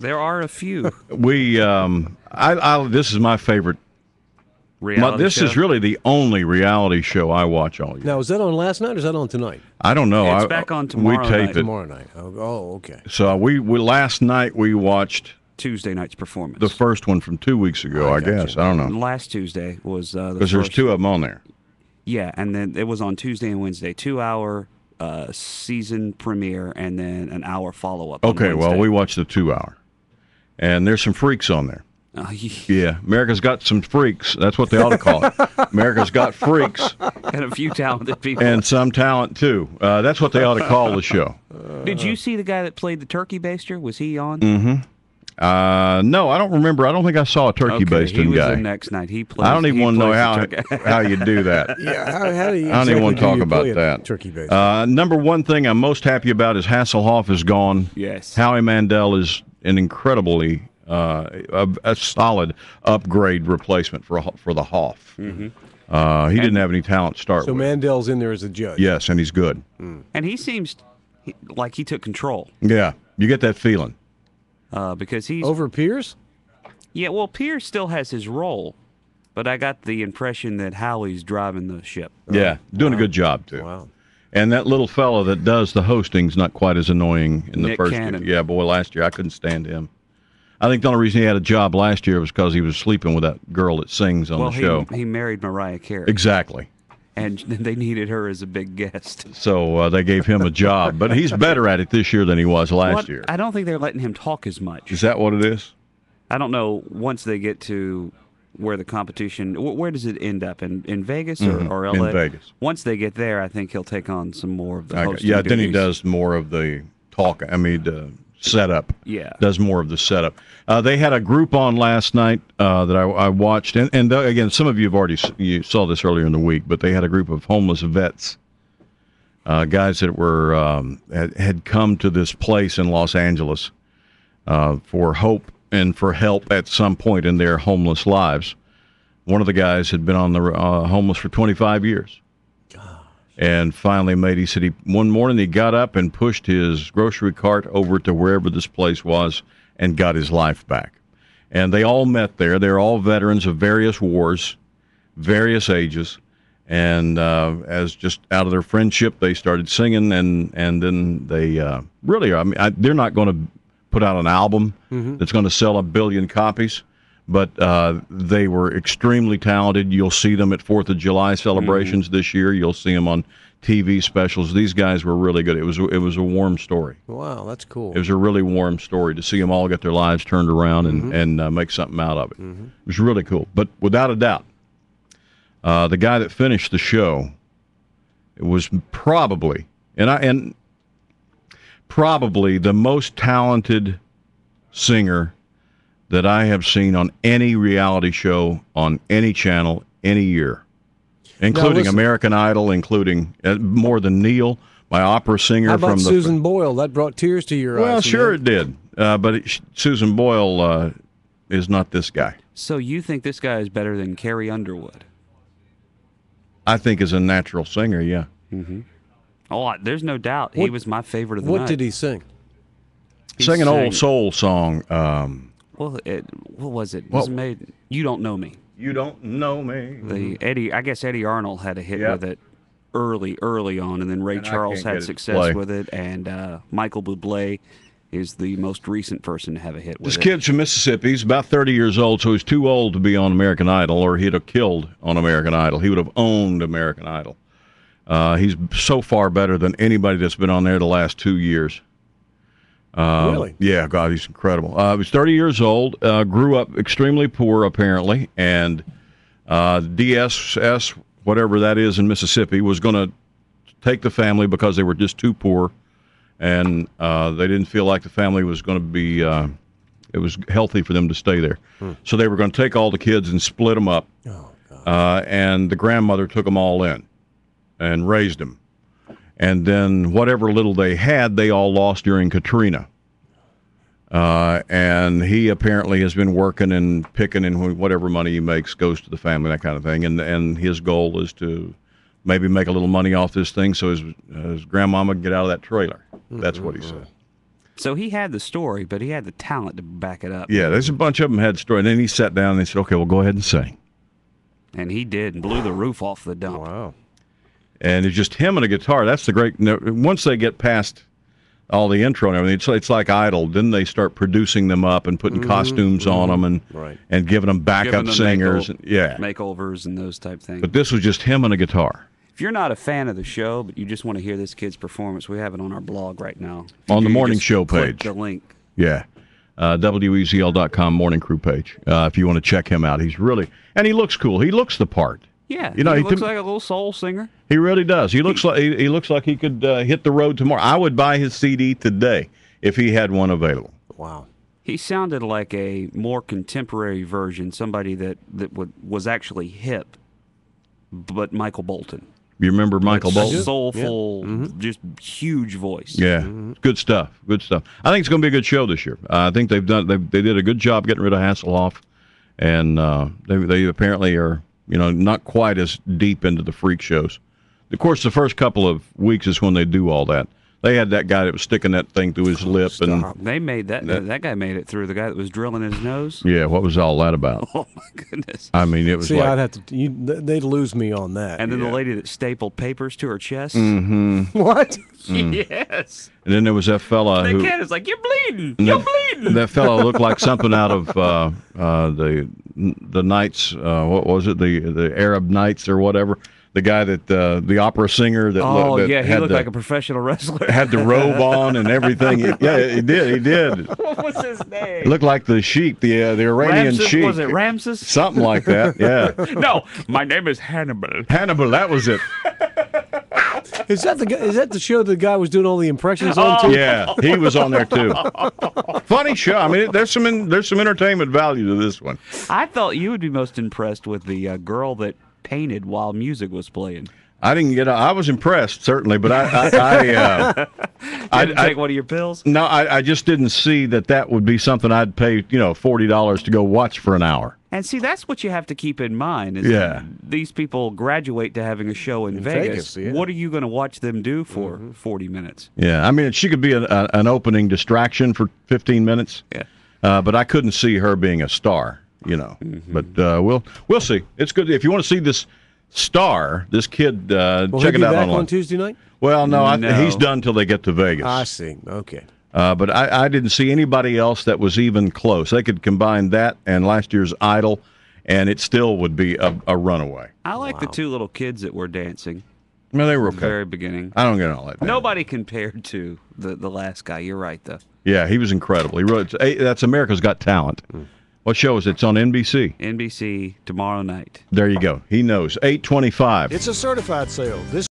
There are a few. This is my favorite. This is really the only reality show I watch all year. Now, is that on last night or is that on tonight? I don't know. It's back on tomorrow We tape night. it. Tomorrow night. Oh, okay. So we last night we watched Tuesday night's performance. the first one from 2 weeks ago, I guess. I don't know. Last Tuesday was Because there's two of them on there. Yeah, and then it was on Tuesday and Wednesday. 2-hour season premiere and then an hour follow-up. Okay, well, we watched the 2 hour. And there's some freaks on there. Yeah, America's got some freaks. That's what they ought to call it. America's got freaks. And a few talented people. And some talent, too. That's what they ought to call the show. Did you see the guy that played the turkey baster? Was he on? Mm-hmm. No, I don't remember. I don't think I saw a turkey basting he was guy. The next night. He plays, I don't even want to know how you do that. Yeah, how do you I don't even want to talk about that. Turkey based. Number one thing I'm most happy about is Hasselhoff is gone. Yes. Howie Mandel is an incredibly a solid upgrade replacement for the Hoff. Mm-hmm. He didn't have any talent to start so with. Mandel's in there as a judge. Yes, and he's good. And he seems like he took control. Yeah, you get that feeling. Because he's Over Pierce? Yeah, well, Pierce still has his role, but I got the impression that Howie's driving the ship. Yeah, doing a good job, too. Wow. And that little fellow that does the hosting's not quite as annoying in the Nick first Cannon. year. Yeah, boy, last year I couldn't stand him. I think the only reason he had a job last year was because he was sleeping with that girl that sings on the show. He married Mariah Carey. Exactly. And they needed her as a big guest. So they gave him a job. But he's better at it this year than he was last year. I don't think they're letting him talk as much. Is that what it is? I don't know. Once they get to where the competition, where does it end up? In Vegas or L.A.? In Vegas. Once they get there, I think he'll take on some more of the hosting Yeah, then he duties. does more of the talk. Setup. Yeah. Does more of the setup. They had a group on last night that I watched. And again, some of you have already you saw this earlier in the week, but they had a group of homeless vets, guys that were had come to this place in Los Angeles for hope and for help at some point in their homeless lives. One of the guys had been on the homeless for 25 years. And finally he said one morning he got up and pushed his grocery cart over to wherever this place was and got his life back. And they all met there. They're all veterans of various wars, various ages. And as just out of their friendship, they started singing. And then they they're not going to put out an album that's going to sell 1 billion copies. But they were extremely talented. You'll see them at 4th of July celebrations this year. You'll see them on TV specials. These guys were really good. It was a warm story. Wow, that's cool. It was a really warm story to see them all get their lives turned around and make something out of it. It was really cool. But without a doubt, the guy that finished the show, it was probably the most talented singer that I have seen on any reality show on any channel any year, including American Idol, including more than Neil, my opera singer. How about from Susan Boyle? That brought tears to your eyes. Well, sure it did, but Susan Boyle is not this guy. So you think this guy is better than Carrie Underwood? I think as a natural singer, yeah. Mm-hmm. Oh, there's no doubt. He was my favorite of the night. What did he sing? He sang an old soul song. What was it? It was made. You Don't Know Me. You Don't Know Me. I guess Eddie Arnold had a hit with it early on, and then Ray Charles had success with it, and Michael Bublé is the most recent person to have a hit with it. This kid's from Mississippi. He's about 30 years old, so he's too old to be on American Idol, or he'd have killed on American Idol. He would have owned American Idol. He's so far better than anybody that's been on there the last 2 years. Really? Yeah, God, he's incredible. He was 30 years old, grew up extremely poor, apparently, and DSS, whatever that is in Mississippi, was going to take the family because they were just too poor, and they didn't feel like the family was going to be, it was healthy for them to stay there. So they were going to take all the kids and split them up, and the grandmother took them all in and raised them. And then whatever little they had, they all lost during Katrina. And he apparently has been working and picking, and whatever money he makes goes to the family, that kind of thing. And his goal is to maybe make a little money off this thing so his grandmama can get out of that trailer. That's what he said. So he had the story, but he had the talent to back it up. Yeah, there's a bunch of them had story. And then he sat down and they said, okay, well, go ahead and sing. And he did, and blew the roof off the dump. Wow. And it's just him and a guitar. That's the great. Once they get past all the intro and everything, it's like Idol. Then they start producing them up and putting costumes on them and giving them backup singers. Makeovers and those type things. But this was just him and a guitar. If you're not a fan of the show, but you just want to hear this kid's performance, we have it on our blog right now. On the morning show page. The link. Yeah. WEZL.com morning crew page. If you want to check him out, he's really, and he looks cool. He looks the part. Yeah, he looks like a little soul singer. He really does. He looks like he could hit the road tomorrow. I would buy his CD today if he had one available. Wow. He sounded like a more contemporary version, somebody that was actually hip, but Michael Bolton. You remember Michael Bolton? Soulful, just huge voice. Yeah, good stuff. Good stuff. I think it's going to be a good show this year. I think they did a good job getting rid of Hasselhoff, and they apparently are not quite as deep into the freak shows. Of course, the first couple of weeks is when they do all that. They had that guy that was sticking that thing through his lip, and they made that guy made it through. The guy that was drilling his nose. Yeah, what was all that about? Oh my goodness! I mean, it was. See, I'd have to. They'd lose me on that. And then the lady that stapled papers to her chest. Mm-hmm. What? Yes. And then there was that fella who. The kid is like, "You're bleeding. You're bleeding." That fella looked like something out of the Knights. What was it? The Arab Knights or whatever. The guy that the opera singer that he looked like a professional wrestler. Had the robe on and everything. He did. What was his name? It looked like the sheik, the Iranian sheik. Was it Ramses? Something like that. Yeah. No, my name is Hannibal. Hannibal, that was it. Is that the show the guy was doing all the impressions on too? Yeah, he was on there too. Funny show. I mean, there's some entertainment value to this one. I thought you would be most impressed with the girl that painted while music was playing. I didn't get. I was impressed certainly, but I take one of your pills. No, I just didn't see that would be something I'd pay $40 to go watch for an hour. And see, that's what you have to keep in mind. Is these people graduate to having a show in Vegas. What are you going to watch them do for 40 minutes? Yeah, I mean, she could be an opening distraction for 15 minutes. Yeah, but I couldn't see her being a star. But we'll see. It's good if you want to see this star, this kid. Check it out on Tuesday night. Well, no, he's done till they get to Vegas. I see. Okay. But I didn't see anybody else that was even close. They could combine that and last year's Idol, and it still would be a runaway. I like the two little kids that were dancing. No, they were okay. At the very beginning. I don't get all that. Nobody compared to the last guy. You're right, though. Yeah, he was incredible. That's America's Got Talent. What show is it? It's on NBC. NBC tomorrow night. There you go. He knows. 8:25. It's a certified sale. This